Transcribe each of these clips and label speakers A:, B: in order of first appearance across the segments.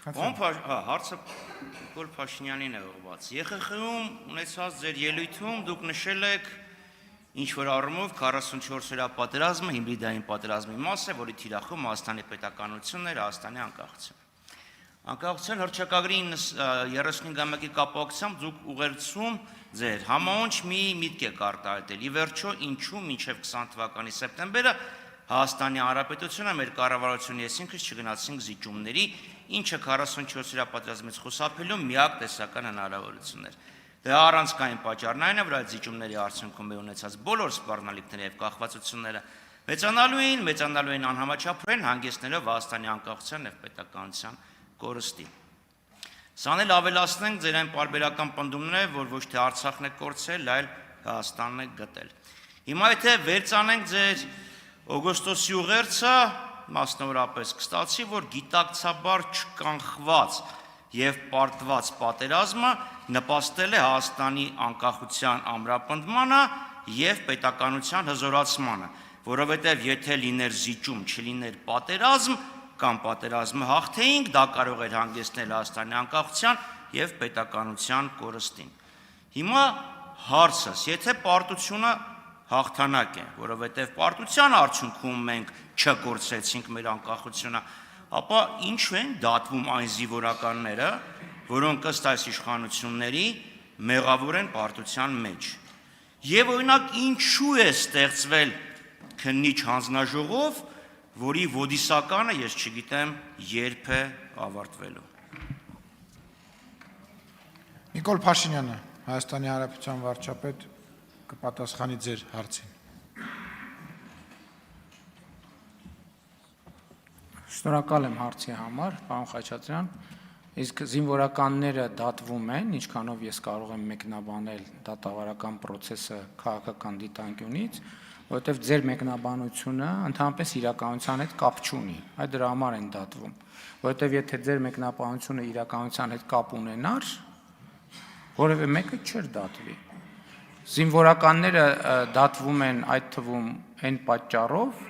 A: Հարցը Նիկոլ Փաշինյանին է ուղղված։ ԵԽԽ-ում ունեցած ձեր ելույթում դուք նշել եք ինչ-որ առումով 44-օրյա պատերազմը հիբրիդային պատերազմի մաս է, որի թիրախում Հայաստանի պետականությունն էր, Հայաստանի անկախությունը։ Անկախության հռչակագրի 35-ամյակի կապակցությամբ դուք ուղերձում ձեր համահունչ մի միտք եք արտահայտել։ Ի վերջո, ինչու մինչև 20 թվականի սեպտեմբերը Հայաստանի Հանրապետությունը մեր կառավարությունը եսինքս չգնացինք զիջումների, ինչը 44-օրյա պատերազմից խուսափելու միակ տեսական հնարավորությունն էր։ Դրա առանցքային պատճառն այն է, որ այդ զիջումների արդյունքում ունեցած բոլոր սպառնալիքները եւ կախվածությունները մեծանալու են անհամաչափորեն հանգեցնելով Հայաստանի անկախության եւ պետականության կորստի։ Սան էլ ավելացնենք ձեր այն պարբերական պնդումները, որ ոչ թե Արցախն է կորցրել, այլ Հայաստանն է գտել։ Հիմա եթե վերցանենք ձեր օգոստոսի ուղերձը, մասնավորապես կստացի, որ գիտակցաբար չկանխված եւ պարտված պատերազմը նպաստել է Հայաստանի անկախության ամրապնդմանը եւ պետականության հզորացմանը, որովհետեւ եթե լիներ զիջում, չլիներ պատերազմ կամ պատերազմը հաղթեինք, դա կարող էր հանգեցնել Հայաստանի անկախության եւ պետականության կորստին։ Հիմա հարցս, եթե պարտությունը հաղթանակ է, որովհետև պարտության արդյունքում մենք չկորցրեցինք մեր անկախությունը, ապա ինչու են դատվում այն զինվորականները, որոնք ըստ այս իշխանությունների մեղավոր են պարտության մեջ։ Եվ օրինակ ինչու է ստեղծվել քննիչ հանձնաժողով, որի ոդիսականը ես չգիտեմ երբ է ավարտվելու։
B: Նիկոլ Փաշինյանը, Հայաստանի Հանրապետության վարչապետ, կպատասխանի ձեր հարցին։
C: Շնորհակալ եմ հարցի համար, պարոն Խաչատրյան, իսկ զինվորականները դատվում են, ինչքանով ես կարող եմ մեկնաբանել դատավարական process-ը քաղաքական դիտանկյունից, որովհետև ձեր մեկնաբանությունը ընդհանրապես իրականության հետ կապ չունի, այդ դրա համար են դատվում, որովհետև եթե ձեր մեկնաբանությունը իրականության հետ կապ ունենար, որևէ մեկը չէր դատվի։ Զինվորականները դատվում են այդ թվում այն պատճառով,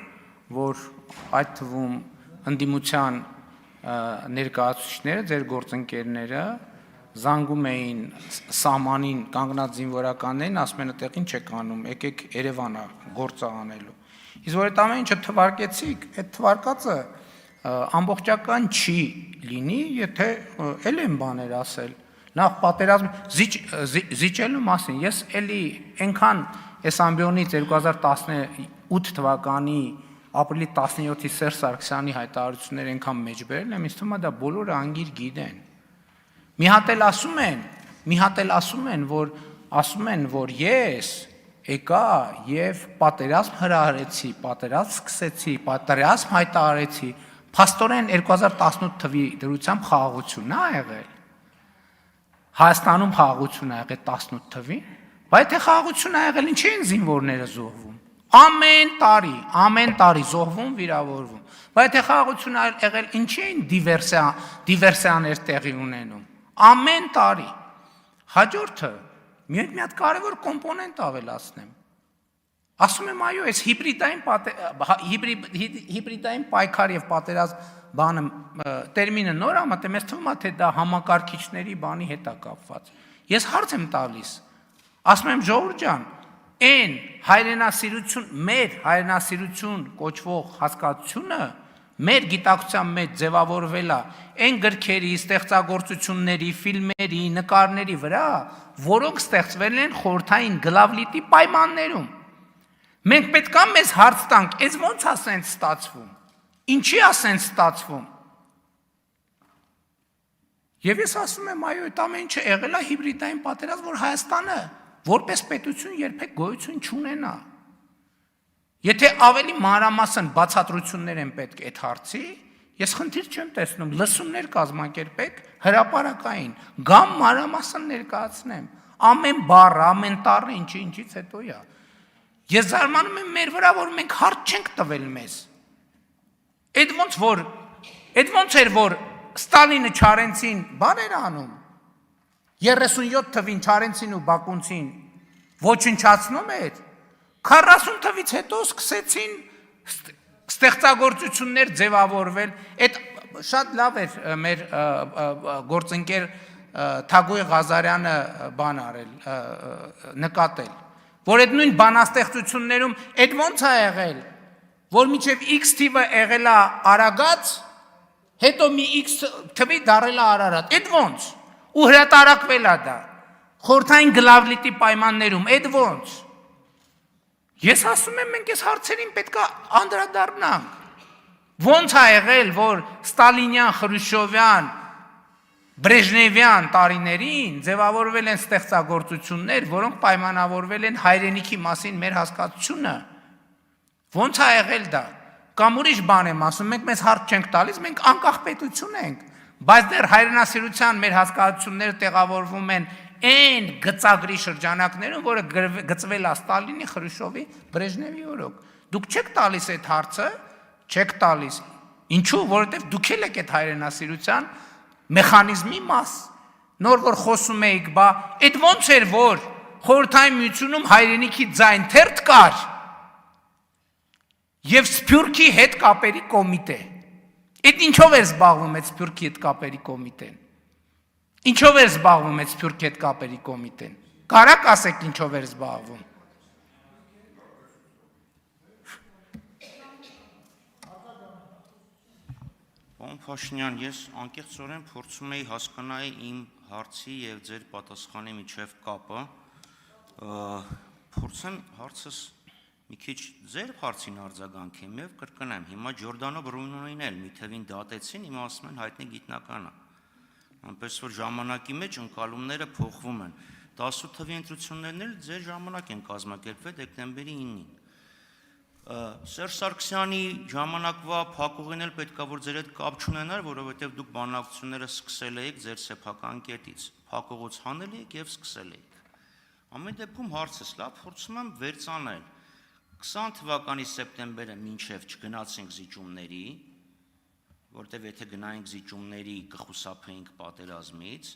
C: որ այդ թվում ընդդիմության ներկայացուցիչները, ձեր գործընկերները զանգում էին սահմանին կանգնած զինվորականներին, ասում են այդտեղ ինչ եք անում, եկեք Երևանը գործը անելու։ Իսկ որ այդ ամեն ինչը թվարկեցիք, այդ թվարկածը ամբողջական չի լինի, եթե էլ են բաներ ասել։ Նախ պատերազմ զիջելու մասին, ես էլի այնքան այս ամբիոնից 2018 թվականի ապրիլի 17-ի Սերժ Սարգսյանի հայտարարությունները այնքան մեջ բերել եմ, ինձ թվում է դա բոլորը անգիր գիտեն։ Մի հատ էլ ասում են, որ ես եկա եւ պատերազմ հրահրեցի, պատերազմ սկսեցի, պատերազմ հայտարարեցի, փաստորեն 2018 թվի դրությամբ խաղաղությունն է եղել։ Հայաստանում խաղաղություն է եղել 18 թվին, բայց եթե խաղաղություն է եղել, ինչի են զինվորները զոհվում։ Ամեն տարի զոհվում, վիրավորվում։ Բայց եթե խաղաղություն է եղել, ինչի են դիվերսիաներ տեղի ունենում։ Ամեն տարի։ Հաջորդը մի հատ կարևոր կոմպոնենտ ավելացնեմ։ Ասում եմ, այո, այս հիբրիդային պայքար եւ պատերազմ բանը տերմինը նոր է մտել, մեզ թվում է թե դա համակարգիչների բանի հետ է կապված։ Ես հարց եմ տալիս, ասում եմ ժողովուրդ ջան, այն մեր հայրենասիրություն կոչվող հասկացությունը մեր գիտակցության մեջ ձևավորվել է այն գրքերի, ստեղծագործությունների, ֆիլմերի, նկարների վրա, որոնք ստեղծվել են խորհրդային գլավլիտի պայմաններում։ Մենք պետք է մեզ հարց տանք, այս ո՞նց է սենց ստացվում։ Ինչի է սենց ստացվում։ Եվ ես ասում եմ, այո, այդ ամեն ինչը եղել է հիբրիդային պատերազմ, որ Հայաստանը որպես պետություն երբեք գոյություն չունենա։ Եթե ավելի մանրամասն բացատրություններ են պետք այդ հարցի, ես խնդիր չեմ տեսնում, լսումներ կազմակերպեք հրապարակային, գամ մանրամասն ներկայացնեմ, ամեն բառ, ամեն տառը ինչից հետո է։ Ես զարմանում եմ մեր վրա, որ մենք հարց չենք տվել մեզ։ Այդ ոնց էր, որ Ստալինը Չարենցին բան էր անում, 37 թվին Չարենցին ու Բակունցին ոչնչացնում էր, 40 թվից հետո սկսեցին ստեղծագործություններ ձևավորվել, այդ շատ լավ էր մեր գործընկեր Թագոյ Ղազարյանը բան արել, նկատել, որ այդ նույն բանաստեղծություններում այդ ոնց է եղել, որ մինչև X թիվը եղել է Արագած, հետո մի X թվի դարել է Արարատ, այդ ոնց, ու հրատարակվել է դա, խորհրդային գլավլիտի պայմաններում, այդ ոնց, ես ասում եմ, մենք այս հարցերին պետք է անդրադառնանք, ոնց է եղել, որ Ստալինյան, Խրուշչովյան, Բրեժնևյան տարիներին ձևավորվել են ստեղծագործություններ, որոնք պայմանավորվել են հայրենիքի մասին մեր հասկացությունը, ոնց է եղել դա, կամ ուրիշ բան եմ ասում, մենք մեզ հարց չենք տալիս, մենք անկախ պետություն ենք, բայց դեռ հայրենասիրության մեր հասկացությունները տեղավորվում են այն գծագրի շրջանակներում, որը գծվել է Ստալինի, Խրուշչովի, Բրեժնևի օրոք, դուք չեք տալիս այդ հարցը, չեք տալիս, ինչու, որովհետև դուք եք այդ հայրենասիրության մեխանիզմի մաս, նոր որ խոսում էիք, բա, այդ ոնց էր, որ խորհրդային միությունում հայրենիքի ձայն թերթ կար և Սփյուռքի հետ կապերի կոմիտե, այդ ինչով էր զբաղվում այդ Սփյուռքի հետ կապերի կոմիտեն, ինչով էր զբաղվում այդ Սփյուռքի հետ կապերի կոմիտեն, կարաք ասեք ինչով էր զբաղվում,
A: Պարոն Փաշինյան, ես անկեղծորեն փորձում էի հասկանալ իմ հարցի եւ ձեր պատասխանի միջև կապը, փորձեմ հարցս մի քիչ ձեր հարցին արձագանքեմ եւ կրկնեմ, հիմա Ջորդանո Բրունոին էլ մի թվին դատեցին, հիմա ասում են հայտնի գիտնական է, այնպես որ ժամանակի մեջ ընկալումները փոխվում են, 18 թվի ընտրություններն էլ ձեր ժամանակ են կազմակերպվել դեկտեմբերի 9-ին, Սերժ Սարգսյանի ժամանակվա փակուղին էլ պետքա որ ձեր հետ կապ չունենար, որովհետև դուք բանակցությունները սկսել եք ձեր սեփական կետից, փակուղուց հանել եք եւ սկսել եք։ Ամեն դեպքում հարցս լավ փորձում եմ վերցանել 20 թվականի սեպտեմբերը մինչև չգնացինք զիջումների, որտեղ եթե գնայինք զիջումների կխուսափեինք պատերազմից,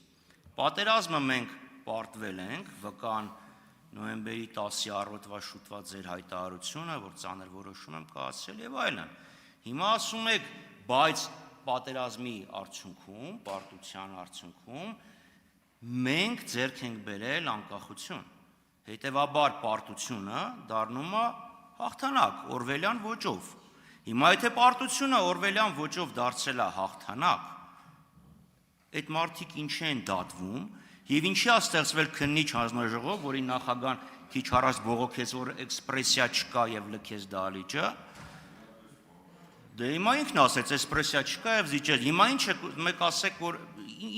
A: պատերազմը մենք պարտվել ենք, վկան նոյեմբերի 10-ի առօրյա շուտվա ձեր հայտարարությունը, որ ծանր որոշում եմ կայացրել եւ այլն։ Հիմա ասում եք, բայց պատերազմի արդյունքում, պարտության արդյունքում մենք ձեռք ենք բերել անկախություն։ Հետևաբար պարտությունը դառնում է հաղթանակ օրվելյան ոճով։ Հիմա եթե պարտությունը օրվելյան ոճով դարձել է հաղթանակ, այդ մարդիկ ինչ են դատվում Եվ ինչի է ստեղծվել քննիչ հանձնաժողով, որի նախագահան քիչ առաջ բողոքեց, որ էքսպրեսիա չկա եւ լքեց դահլիճը, դե հիմա ինքն ասեց, էքսպրեսիա չկա եւ զիջել, հիմա ինչ է, մեկ ասեք, որ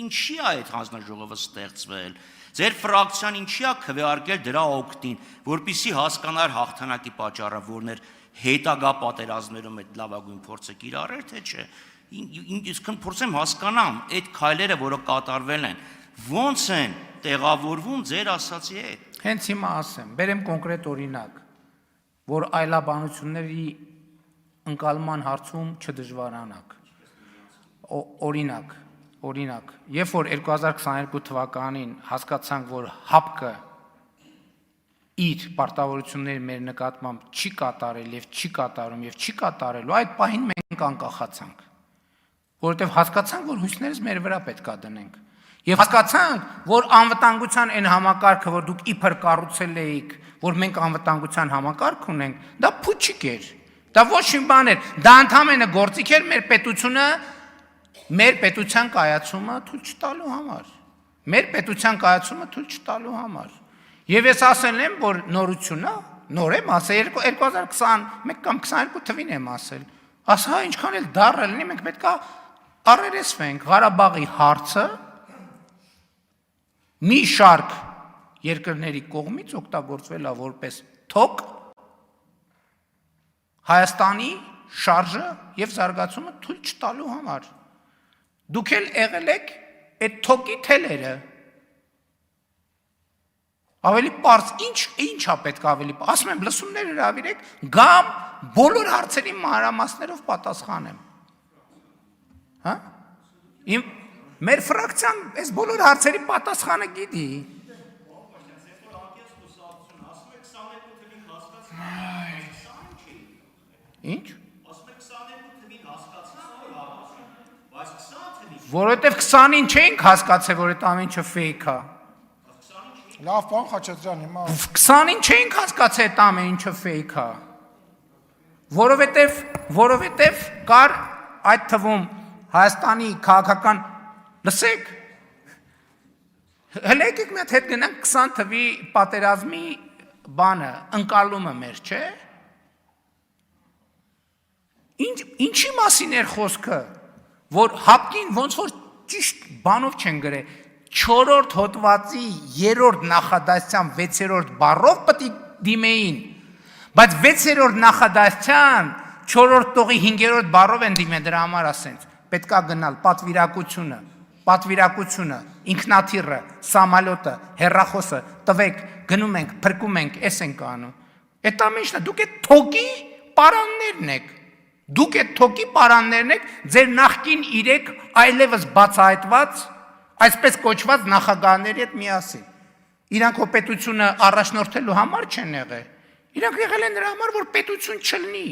A: ինչի է այդ հանձնաժողովը ստեղծվել, ձեր ֆրակցիան ինչի է քվեարկել դրա օգտին, որպիսի հասկանար հաղթանակի պատճառը, որն էր հետագա պատերազմներում այդ լավագույն փորձը կիրառել, թե չէ, իսկ փորձեմ հասկանամ, այդ քայլերը, որը կատարվել են, ոնց են տեղավորվում ձեր ասացի հետ։
C: Հենց հիմա ասեմ, բերեմ կոնկրետ օրինակ, որ այլաբանությունների ընկալման հարցում չդժվարանաք։ Օրինակ, երբ որ 2022 թվականին հասկացանք, որ ՀԱՊԿ-ը իր պարտավորությունների մեր նկատմամբ չի կատարել եւ չի կատարում եւ չի կատարելու, այդ պահին մենք անկախացանք, որովհետեւ հասկացանք, որ հույսներս մեր վրա պետք է դնենք։ Եվ հասկացանք, որ անվտանգության այն համակարգը, որ դուք իբր կառուցել էիք, որ մենք անվտանգության համակարգ ունենք, դա փուչիկ էր, դա ոչ մի բան էր, դա ընդհանրապես գործիք էր մեր պետության կայացումը թույլ չտալու համար, մեր պետության կայացումը թույլ չտալու համար։ Եվ ես ասել եմ, որ նորությունը, նոր եմ ասել, 2021 կամ 22 թվին եմ ասել, ասա ինչքան էլ դառը լինի, մենք պետք է առերեսվենք Ղարաբաղի հարցը մի շարք երկրների կողմից օգտագործվել է որպես թոք Հայաստանի շարժը եւ զարգացումը թույլ չտալու համար։ Դուք էլ եղել եք այդ թոքի թելերը։ Ավելի պարզ, ինչա պետք ավելի, ասում եմ, լսումներ հրավիրեք, գամ բոլոր հարցերի մանրամասներով պատասխանեմ։ Հա? Մեր ֆրակցիան այս բոլոր հարցերի պատասխանը գիտի։ Ինչ? Որովհետև 20-ին չէինք հասկացել, որ այդ ամեն ինչը fake է։
B: Լավ, պարոն Խաչատրյան, հիմա
C: 20-ին չէինք հասկացել այդ ամեն ինչը fake է։ Որովհետև կար այդ թվում Հայաստանի քաղաքական լսեք հələ եկեք մի հատ հետ գնանք 20 թվի պատերազմի բանը ընկալումը մեր, չէ՞։ Ինչի մասին էր խոսքը, որ հապկին ոնց որ ճիշտ բանով չեն գրել 4-րդ հոդվածի 3-րդ նախադասության 6-րդ բառով պետք է դիմեին, բայց 6-րդ նախադասության 4-րդ տողի 5-րդ բառով են դիմել, դրա համար ասենց պետքա գնալ պատվիրակությունը, ինքնաթիռը, սամալյոտը, հեռախոսը, տվեք, գնում ենք, փրկում ենք, էս ենք անում։ Այդ ամենը դուք այդ թոկի պարաններն եք։ Դուք այդ թոկի պարաններն եք, ձեր նախկին 3 այլևս բացահայտված, այսպես կոչված նախագահների հետ միասին։ Իրանք հո պետությունը առաջնորդելու համար չեն եղել։ Իրանք եղել են նրա համար, որ պետություն չլինի։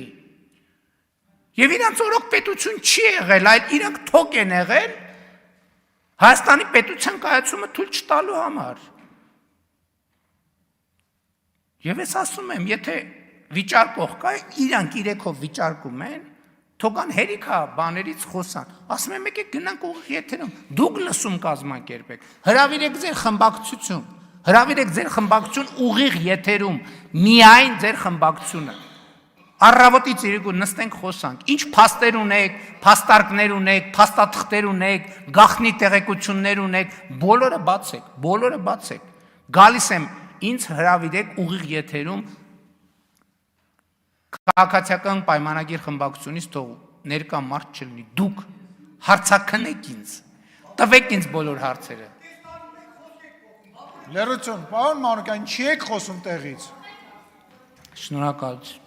C: Եվ իրանք օրոք պետություն չի եղել, այլ իրանք թոկ են եղել Հայաստանի պետության կայացումը թույլ չտալու համար։ Եվ ես ասում եմ, եթե վիճարկող կա, իրանք իրեքով վիճարկում են, թողան հերիքա բաներից խոսան, ասում եմ եկեք գնանք ուղիղ եթերում, դուք լսում կազմակերպեք, հրավիրեք ձեր խմբակցություն ուղիղ եթերում, միայն ձեր խմբակցությունը։ Առավոտից իրիկու նստենք խոսանք, ինչ փաստեր ունեք, փաստարկներ ունեք, փաստաթղթեր ունեք, գաղտնի տեղեկություններ ունեք, բոլորը բացեք։ Գալիս եմ ինձ հրավիրեք ուղիղ եթերում քաղաքացիական պայմանագիր խմբակցությունից թող ներկա մարդ չլինի, դուք հարցաքնեք ինձ, տվեք ինձ բոլոր հարցերը։
B: լերություն, պարոն Մանուկյան, չի եք խոսում տեղից։
C: Շնորհակալություն։